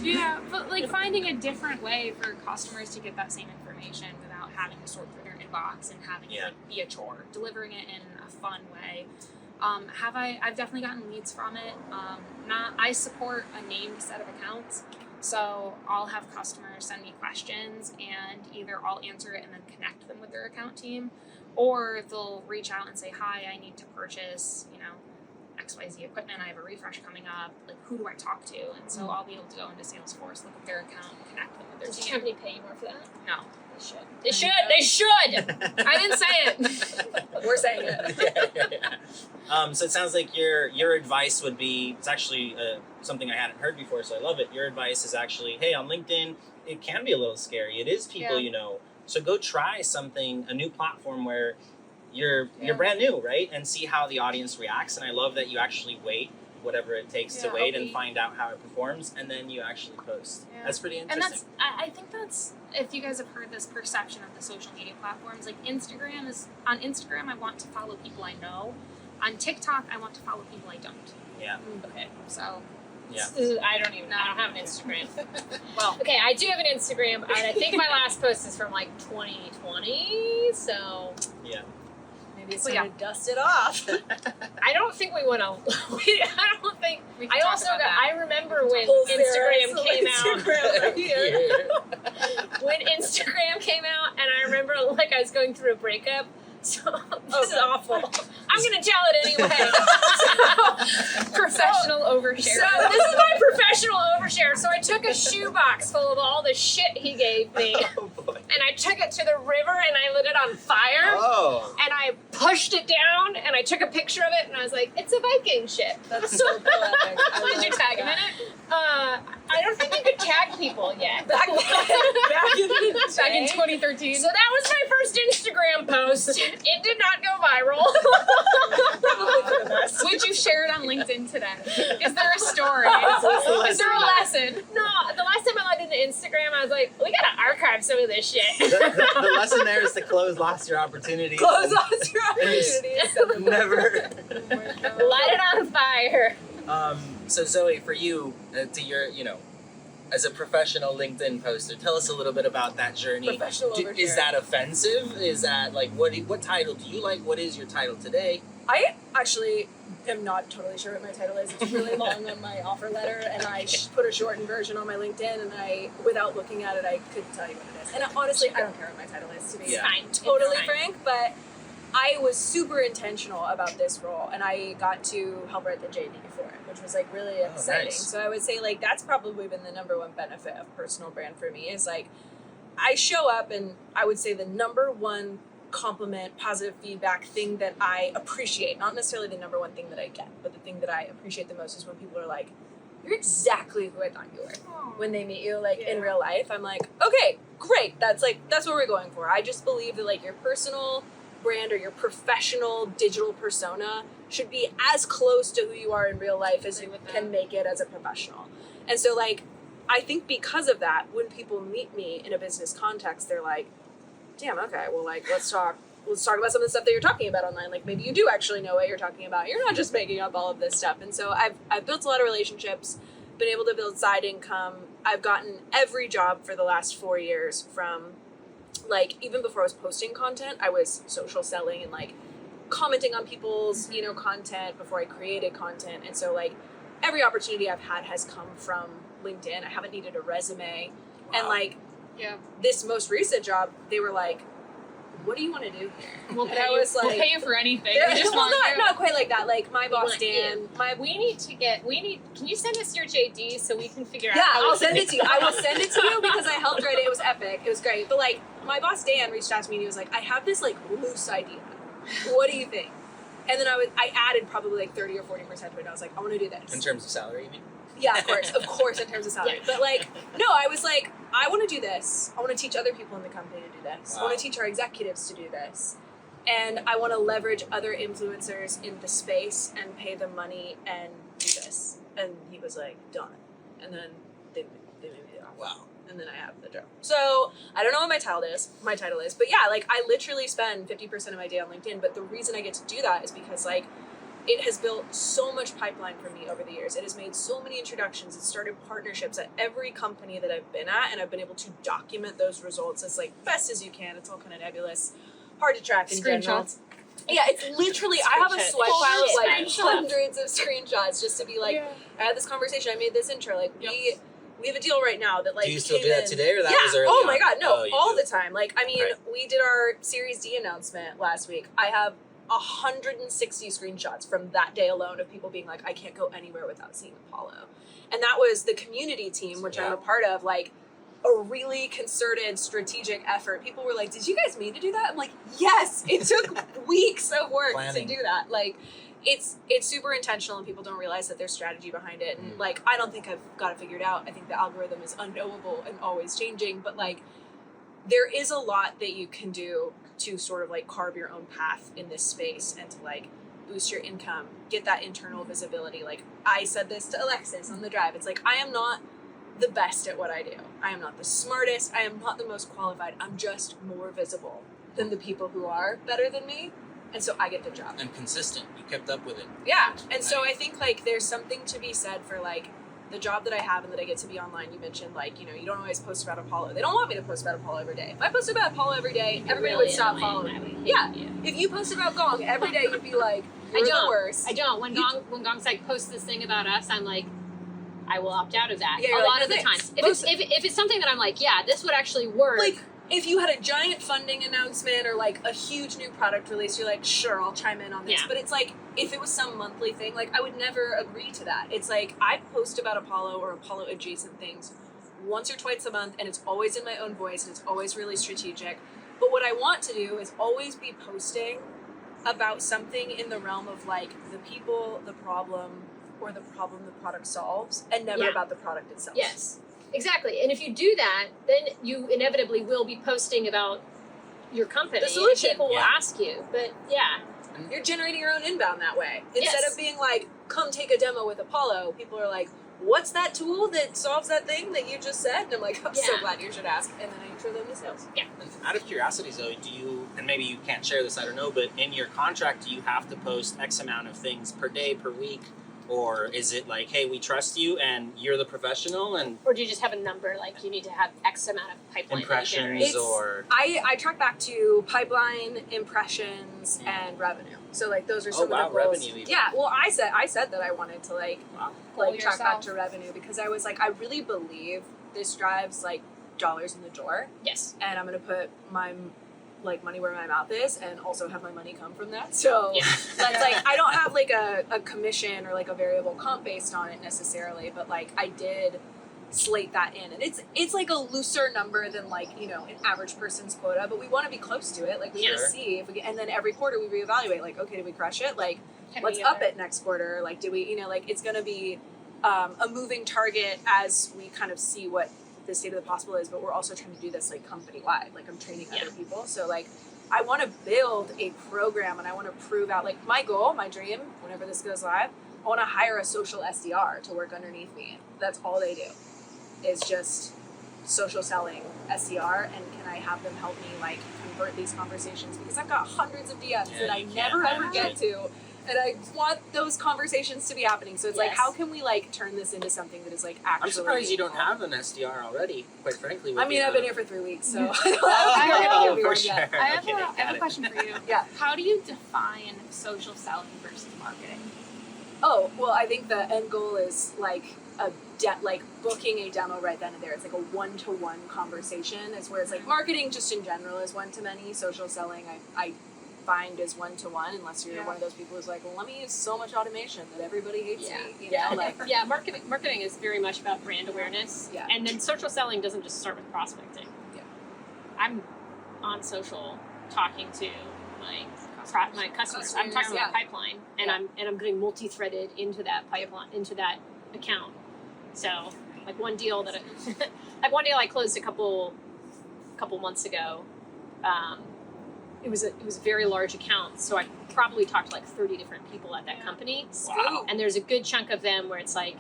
yeah, but finding a different way for customers to get that same information without having to sort through their inbox and having it be a chore, delivering it in a fun way. I've definitely gotten leads from it. I support a named set of accounts. So I'll have customers send me questions, and either I'll answer it and then connect them with their account team, or they'll reach out and say, hi, I need to purchase, XYZ equipment. I have a refresh coming up. Who do I talk to? And so I'll be able to go into Salesforce, look at their account, and connect them with their team. Does team. your company pay you more for that? No. They should! I didn't say it. We're saying it. So it sounds like your advice would be, it's actually something I hadn't heard before, so I love it. Your advice is actually, hey, on LinkedIn, it can be a little scary. It is people you know. So go try a new platform where you're brand new, right? And see how the audience reacts. And I love that you actually wait whatever it takes to wait and find out how it performs, and then you actually post. Yeah. That's pretty interesting. And I think that's, if you guys have heard this perception of the social media platforms, on Instagram I want to follow people I know. On TikTok I want to follow people I don't. Yeah. Okay. So I don't have an Instagram. Well, okay, I do have an Instagram, and I think my last post is from 2020. So yeah. Maybe it's Well, time to dust it off. I don't think we went on. I don't think. We can I talk also about got. that. I remember when Pull Instagram Sarah's came out. Instagram right here. When Instagram came out, and I remember like I was going through a breakup. So this is awful. I'm gonna tell it anyway. Professional overshare. So this is my professional overshare. So I took a shoebox full of all the shit he gave me, Oh boy. and I took it to the river and I lit it on fire. Oh. And I pushed it down and I took a picture of it and I was like, it's a Viking ship. That's so poetic. Did you tag him in it? I don't think you could tag people yet. Back in Back in 2013. So that was my first Instagram post. It did not go viral. Would you share it on LinkedIn today? Is there a story? Is there a lesson? No, the last time I logged into Instagram, I was like, we gotta archive some of this shit. The lesson there is to close lost your opportunity. Close off your opportunities. Never. Light it on fire. So Zoe, for you, to your, as a professional LinkedIn poster, tell us a little bit about that journey. Professional Is overshare. that offensive? Is that like what title do you like? What is your title today? I actually am not totally sure what my title is. It's really long on my offer letter, and I put a shortened version on my LinkedIn, and without looking at it, I couldn't tell you what it is. And honestly, I don't care what my title is, to be Yeah. Fine. totally It's fine. frank, but I was super intentional about this role, and I got to help write the JD for it, which was like really exciting. nice. So I would say like that's probably been the number one benefit of personal brand for me is like I show up, and I would say the number one compliment, positive feedback thing that I appreciate, not necessarily the number one thing that I get, but the thing that I appreciate the most is when people are like, you're exactly who I thought you were. When they meet you like in real life, I'm like, okay, great. That's what we're going for. I just believe that like your personal brand or your professional digital persona should be as close to who you are in real life as you can make it as a professional. And so like I think because of that, when people meet me in a business context, they're like, damn, okay, well like let's talk about some of the stuff that you're talking about online. Like maybe you do actually know what you're talking about. You're not just making up all of this stuff. And so I've built a lot of relationships, been able to build side income. I've gotten every job for the last 4 years from like even before I was posting content, I was social selling and like commenting on people's, content before I created content. And so like every opportunity I've had has come from LinkedIn. I haven't needed a resume. Wow. And like Yeah. this most recent job, they were like, what do you want to do here? We'll And pay I you. was We'll like- pay you for anything. Well, We just want you. not quite like that. Like my boss want Dan, Can you send us your JD so we can figure yeah, out how I'll we send can it to you. I will send it to you because I helped write it. It was epic. It was great. But like my boss Dan reached out to me and he was like, I have this like loose idea. What do you think? And then I added probably like 30 or 40% to it. And I was like, I want to do this. In terms of salary, you mean? Yeah, of course, in terms of salary. Yeah. But like, no, I was like, I want to do this. I want to teach other people in the company to do this. I Wow. want to teach our executives to do this. And I want to leverage other influencers in the space and pay them money and do this. And he was like, done. And then they made me the offer. Wow. And then I have the job. So I don't know what my title is, but yeah, like I literally spend 50% of my day on LinkedIn. But the reason I get to do that is because like it has built so much pipeline for me over the years. It has made so many introductions. It started partnerships at every company that I've been at, and I've been able to document those results as like best as you can. It's all kind of nebulous, hard to track in general. Screenshots. Yeah, it's literally, I have a Screenshots. swipe file of like Screenshots. hundreds of screenshots just to be like, I had this conversation, I made this intro, like we have a deal right now that like Do you still came do that in- today, or that yeah. was early Oh my on? god, no, you all do. the time. Like, I mean, Right. we did our Series D announcement last week. I have 160 screenshots from that day alone of people being like, I can't go anywhere without seeing Apollo. And that was the community team, which I'm a part of, like a really concerted, strategic effort. People were like, did you guys mean to do that? I'm like, yes, it took weeks of work Planning. to do that. Like, it's super intentional and people don't realize that there's strategy behind it. And like, I don't think I've got it figured out. I think the algorithm is unknowable and always changing, but like, there is a lot that you can do to sort of like carve your own path in this space and to like boost your income, get that internal visibility. Like I said this to Alexis on the drive. It's like, I am not the best at what I do. I am not the smartest. I am not the most qualified. I'm just more visible than the people who are better than me. And so I get the job. And consistent. You kept up with it. Yeah. And so I think like there's something to be said for like the job that I have and that I get to be online, you mentioned, like, you know, you don't always post about Apollo. They don't want me to post about Apollo every day. If I posted about Apollo every day, everybody would stop following me. Yeah. If you posted about Gong every day, you'd be like, you're the worst. I don't. When Gong's like, post this thing about us, I'm like, I will opt out of that. Yeah, a lot no of the thanks. times. If it's something that I'm like, yeah, this would actually work. Like, if you had a giant funding announcement or like a huge new product release, you're like, sure, I'll chime in on this. Yeah. But it's like, if it was some monthly thing, like, I would never agree to that. It's like, I post about Apollo or Apollo adjacent things once or twice a month, and it's always in my own voice, and it's always really strategic. But what I want to do is always be posting about something in the realm of like the people, the problem, or the problem the product solves, and never about the product itself. Yes. Exactly. And if you do that, then you inevitably will be posting about your company. The solution. And people will ask you. But yeah. You're generating your own inbound that way. Instead of being like, come take a demo with Apollo, people are like, what's that tool that solves that thing that you just said? And I'm like, I'm so glad you should ask. And then I intro them to sales. Yeah. Out of curiosity, Zoe, do you, and maybe you can't share this, I don't know, but in your contract, do you have to post X amount of things per day, per week? Or is it like, hey, we trust you and you're the professional, and Or do you just have a number, like you need to have X amount of pipeline impressions or... I track back to pipeline, impressions, and revenue. So like those are some of the goals. Revenue even. Yeah, well I said that I wanted to like Pull track back yourself. to revenue because I was like, I really believe this drives like dollars in the door, Yes. and I'm gonna put my like money where my mouth is and also have my money come from that. So Yeah. that's like, I don't have like a commission or like a variable comp based on it necessarily, but like I did slate that in, and it's like a looser number than like, you know, an average person's quota, but we want to be close to it. Like we want to see if we get, and then every quarter we reevaluate, like, okay, did we crush it? Like, let's up it next quarter. Like, did we, you know, like it's going to be a moving target as we kind of see what the state of the possible is, but we're also trying to do this like company wide. Like I'm training other people, so like I want to build a program and I want to prove out, like my goal, my dream, whenever this goes live, I want to hire a social SDR to work underneath me. That's all they do, is just social selling SDR, and can I have them help me like convert these conversations, because I've got hundreds of DMs that I never ever get to. And I want those conversations to be happening. So it's like, how can we like turn this into something that is like actually... I'm surprised you don't have an SDR already, quite frankly. I mean, I've been here for 3 weeks, so... for sure. I have a question for you. Yeah. How do you define social selling versus marketing? Oh, well, I think the end goal is like like booking a demo right then and there. It's like a one-to-one conversation. It's where it's like marketing just in general is one-to-many. Social selling, I find is one-to-one, unless you're one of those people who's like, well, let me use so much automation that everybody hates me. You know, like, marketing is very much about brand awareness. Yeah. And then social selling doesn't just start with prospecting. Yeah. I'm on social talking to my customers. I'm talking about pipeline, and I'm getting multi-threaded into that pipeline, into that account. So like one deal I closed a couple months ago. It was a very large account, so I probably talked to like 30 different people at that company. Wow. And there's a good chunk of them where it's like,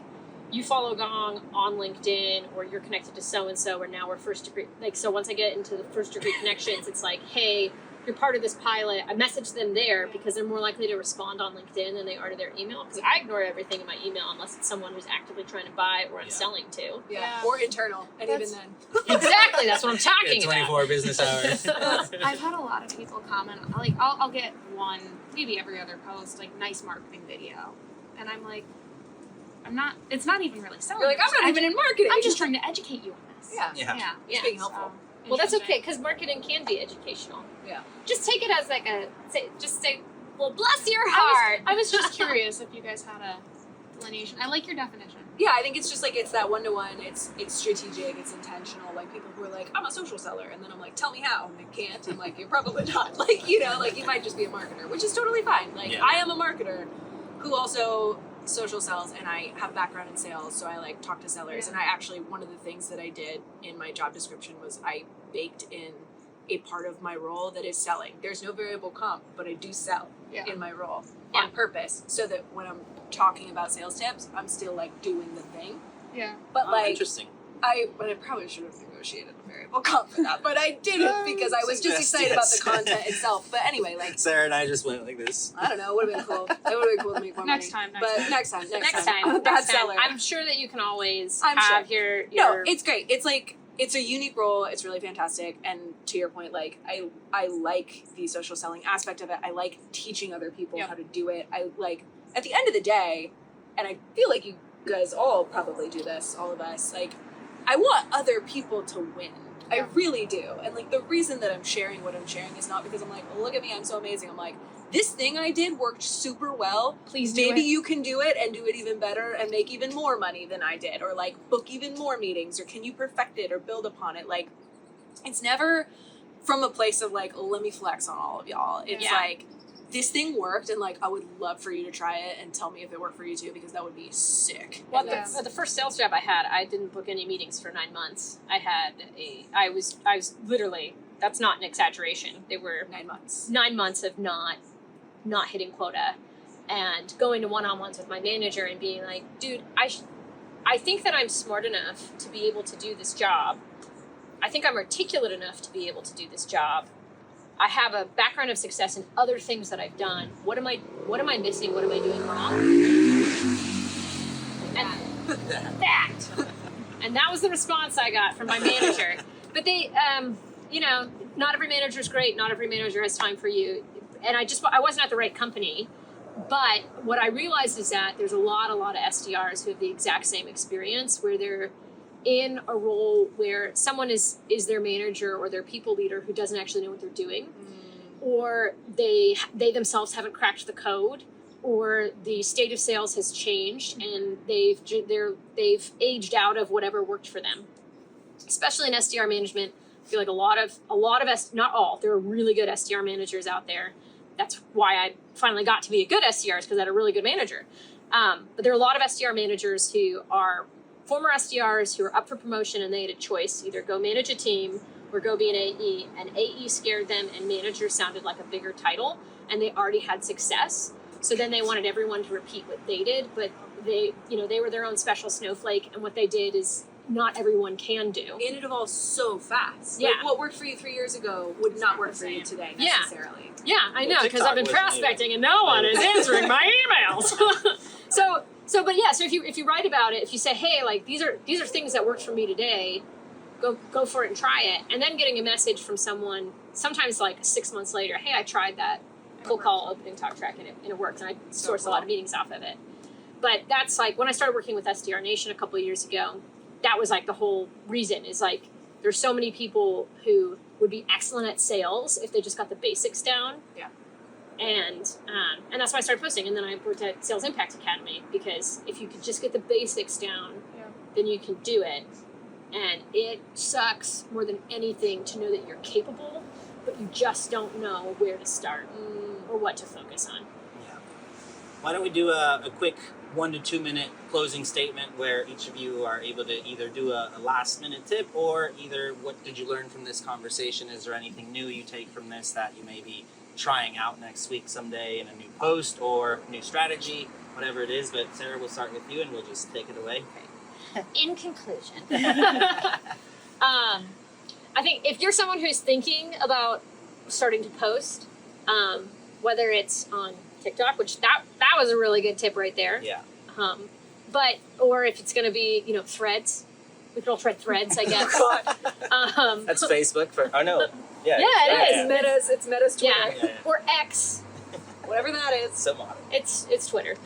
you follow Gong on LinkedIn, or you're connected to so-and-so, or now we're first degree. Like, so once I get into the first degree connections, it's like, hey, you're part of this pilot. I message them there because they're more likely to respond on LinkedIn than they are to their email. Because I ignore everything in my email unless it's someone who's actively trying to buy or I'm selling to. Yeah. Or internal, and even then. Exactly, that's what I'm talking about. 24 business hours. I've had a lot of people comment, like, I'll get one, maybe every other post, like, nice marketing video. And I'm like, it's not even really selling. You're like, I'm not even in marketing. I'm just trying to educate you on this. Yeah. It's being helpful. Well, that's okay, because marketing can be educational. Yeah. Just take it as like say, well, bless your heart. I was just curious if you guys had a delineation. I like your definition. Yeah, I think it's just like, it's that one-to-one, it's strategic, it's intentional. Like people who are like, I'm a social seller, and then I'm like, tell me how. And I can't. I'm like, you're probably not. Like, you know, like you might just be a marketer, which is totally fine. Like I am a marketer who also social sells, and I have a background in sales, so I like talk to sellers. And I actually, one of the things that I did in my job description was I baked in a part of my role that is selling. There's no variable comp, but I do sell in my role on purpose, so that when I'm talking about sales tips, I'm still like doing the thing. Yeah. But like, interesting. I probably should have negotiated a variable comp for that, but I didn't because I was just excited about the content itself. But anyway, like Sarah and I just went like this. I don't know, would have been cool. It would have been cool to make more Next money. time, But next time. I'm a bad next time. seller. I'm sure that you can always I'm have sure. your No, it's great. It's like it's a unique role. It's really fantastic. And to your point, like I like the social selling aspect of it. I like teaching other people how to do it. I like at the end of the day, and I feel like you guys all probably do this, all of us, like I want other people to win. I really do. And like the reason that I'm sharing what I'm sharing is not because I'm like, oh, look at me, I'm so amazing. I'm like, this thing I did worked super well. Please do Maybe it. you can do it and do it even better and make even more money than I did, or like book even more meetings, or can you perfect it or build upon it? Like it's never from a place of like, oh, let me flex on all of y'all. It's like this thing worked and like I would love for you to try it and tell me if it worked for you too, because that would be sick. Well, Yeah. the first sales job I had, I didn't book any meetings for 9 months. I was literally, that's not an exaggeration. They were 9 months. 9 months of not hitting quota, and going to one-on-ones with my manager and being like, dude, I think that I'm smart enough to be able to do this job. I think I'm articulate enough to be able to do this job. I have a background of success in other things that I've done. What am I missing? What am I doing wrong? And and that was the response I got from my manager. But they, not every manager is great. Not every manager has time for you. And I wasn't at the right company. But what I realized is that there's a lot of SDRs who have the exact same experience, where they're in a role where someone is their manager or their people leader who doesn't actually know what they're doing, or they themselves haven't cracked the code, or the state of sales has changed and they've aged out of whatever worked for them. Especially in SDR management, I feel like a lot of not all, there are really good SDR managers out there. That's why I finally got to be a good SDR, is because I had a really good manager. But there are a lot of SDR managers who are former SDRs who are up for promotion, and they had a choice: either go manage a team or go be an AE. And AE scared them, and manager sounded like a bigger title, and they already had success. So then they wanted everyone to repeat what they did, but they were their own special snowflake, and what they did is not everyone can do. And it evolves so fast. Yeah. Like what worked for you 3 years ago would not work for you today necessarily. Yeah, I know, because TikTok I've been wasn't prospecting and no one is answering my emails. So if you write about it, if you say, hey, like these are things that worked for me today, go for it and try it, and then getting a message from someone, sometimes like 6 months later, hey, I tried that cold call opening talk track and it worked, and I sourced a lot of meetings off of it. But that's like when I started working with SDR Nation a couple of years ago, that was like the whole reason, is like there's so many people who would be excellent at sales if they just got the basics down. Yeah. And that's why I started posting. And then I worked at Sales Impact Academy, because if you could just get the basics down, then you can do it. And it sucks more than anything to know that you're capable, but you just don't know where to start or what to focus on. Yeah. Why don't we do a quick 1 to 2 minute closing statement where each of you are able to either do a last minute tip, or either what did you learn from this conversation? Is there anything new you take from this that you may be trying out next week someday in a new post or new strategy, whatever it is? But Sarah, we'll start with you and we'll just take it away. In conclusion, I think if you're someone who's thinking about starting to post, whether it's on TikTok, which that was a really good tip right there. Yeah. Or if it's going to be, threads, we could all try threads, I guess. That's Facebook for, oh no. Yeah, it is. It's Meta's Twitter. Yeah. Or X, Whatever that is. So modern. it's Twitter.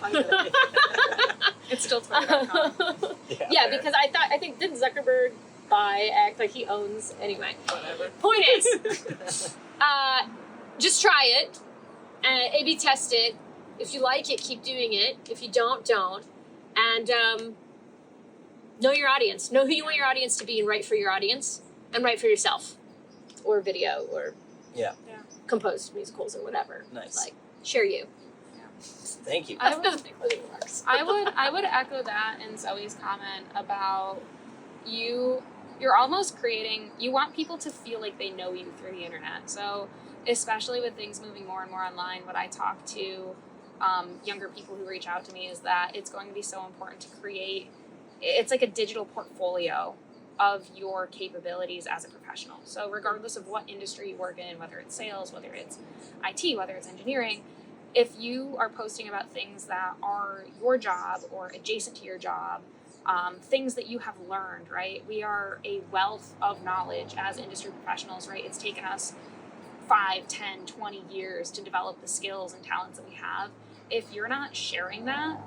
It's still Twitter.com. Yeah, because I think didn't Zuckerberg buy X? Like he owns, anyway. Whatever. Point is, just try it, and A/B test it. If you like it, keep doing it. If you don't. And know your audience. Know who you want your audience to be, and write for your audience, and write for yourself, or video, or composed musicals, or whatever. Nice. Like share you. Thank you. I would- Closing remarks. I would echo that in Zoe's comment about you're almost you want people to feel like they know you through the internet. So especially with things moving more and more online, what I talk to younger people who reach out to me is that it's going to be so important to create, it's like a digital portfolio of your capabilities as a professional. So regardless of what industry you work in, whether it's sales, whether it's IT, whether it's engineering, if you are posting about things that are your job or adjacent to your job, things that you have learned, right? We are a wealth of knowledge as industry professionals, right? It's taken us 5, 10, 20 years to develop the skills and talents that we have. If you're not sharing that,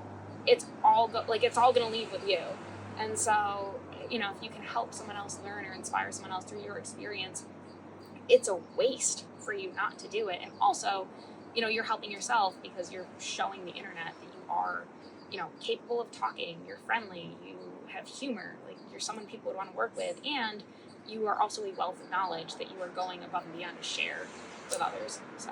it's all going to leave with you. And so, you know, if you can help someone else learn or inspire someone else through your experience, it's a waste for you not to do it. And also, you know, you're helping yourself because you're showing the internet that you are, you know, capable of talking, you're friendly, you have humor, like you're someone people would want to work with, and you are also a wealth of knowledge that you are going above and beyond to share with others. So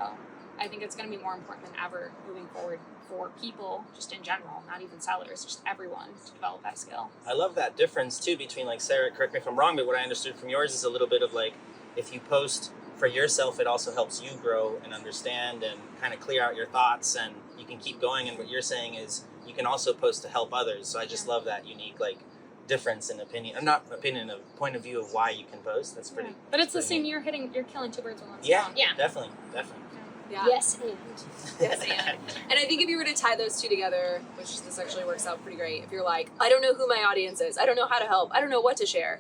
I think it's going to be more important than ever moving forward for people just in general, not even sellers, just everyone to develop that skill. I love that difference too between, like, Sarah, correct me if I'm wrong, but what I understood from yours is a little bit of like, if you post for yourself, it also helps you grow and understand and kind of clear out your thoughts, and you can keep going. And what you're saying is you can also post to help others. So I just love that unique, like, difference in opinion, not opinion, of point of view of why you can post. That's pretty. But it's the pretty same. neat. You're killing two birds with one stone. Yeah, definitely. Yeah. Yes, and. Yes, and I think if you were to tie those two together, which this actually works out pretty great, if you're like, I don't know who my audience is, I don't know how to help, I don't know what to share,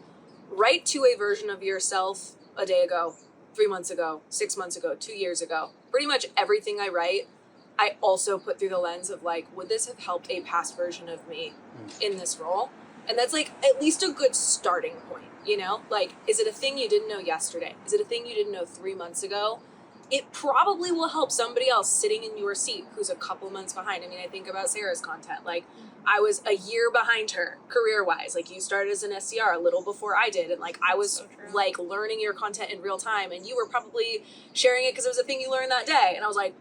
write to a version of yourself a day ago, 3 months ago, 6 months ago, 2 years ago. Pretty much everything I write, I also put through the lens of like, would this have helped a past version of me in this role? And that's like at least a good starting point, you know? Like, is it a thing you didn't know yesterday? Is it a thing you didn't know 3 months ago? It probably will help somebody else sitting in your seat who's a couple months behind. I mean, I think about Sarah's content. Like, I was a year behind her career-wise. Like, you started as an SDR a little before I did. And, like, I was, So true. like, learning your content in real time. And you were probably sharing it because it was a thing you learned that day. And I was like,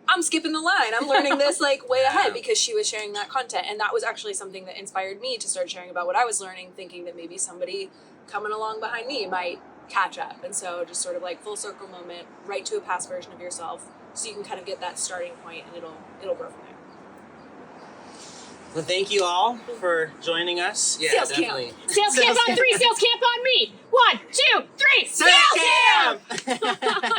I'm skipping the line. I'm learning this, like, way ahead because she was sharing that content. And that was actually something that inspired me to start sharing about what I was learning, thinking that maybe somebody coming along behind me might catch up. And so just sort of like full circle moment, write to a past version of yourself so you can kind of get that starting point, and it'll grow from there. Well, thank you all for joining us. Yeah, Sales definitely. Sales camp on 3, sales camp on me. 1, 2, 3, Sales camp!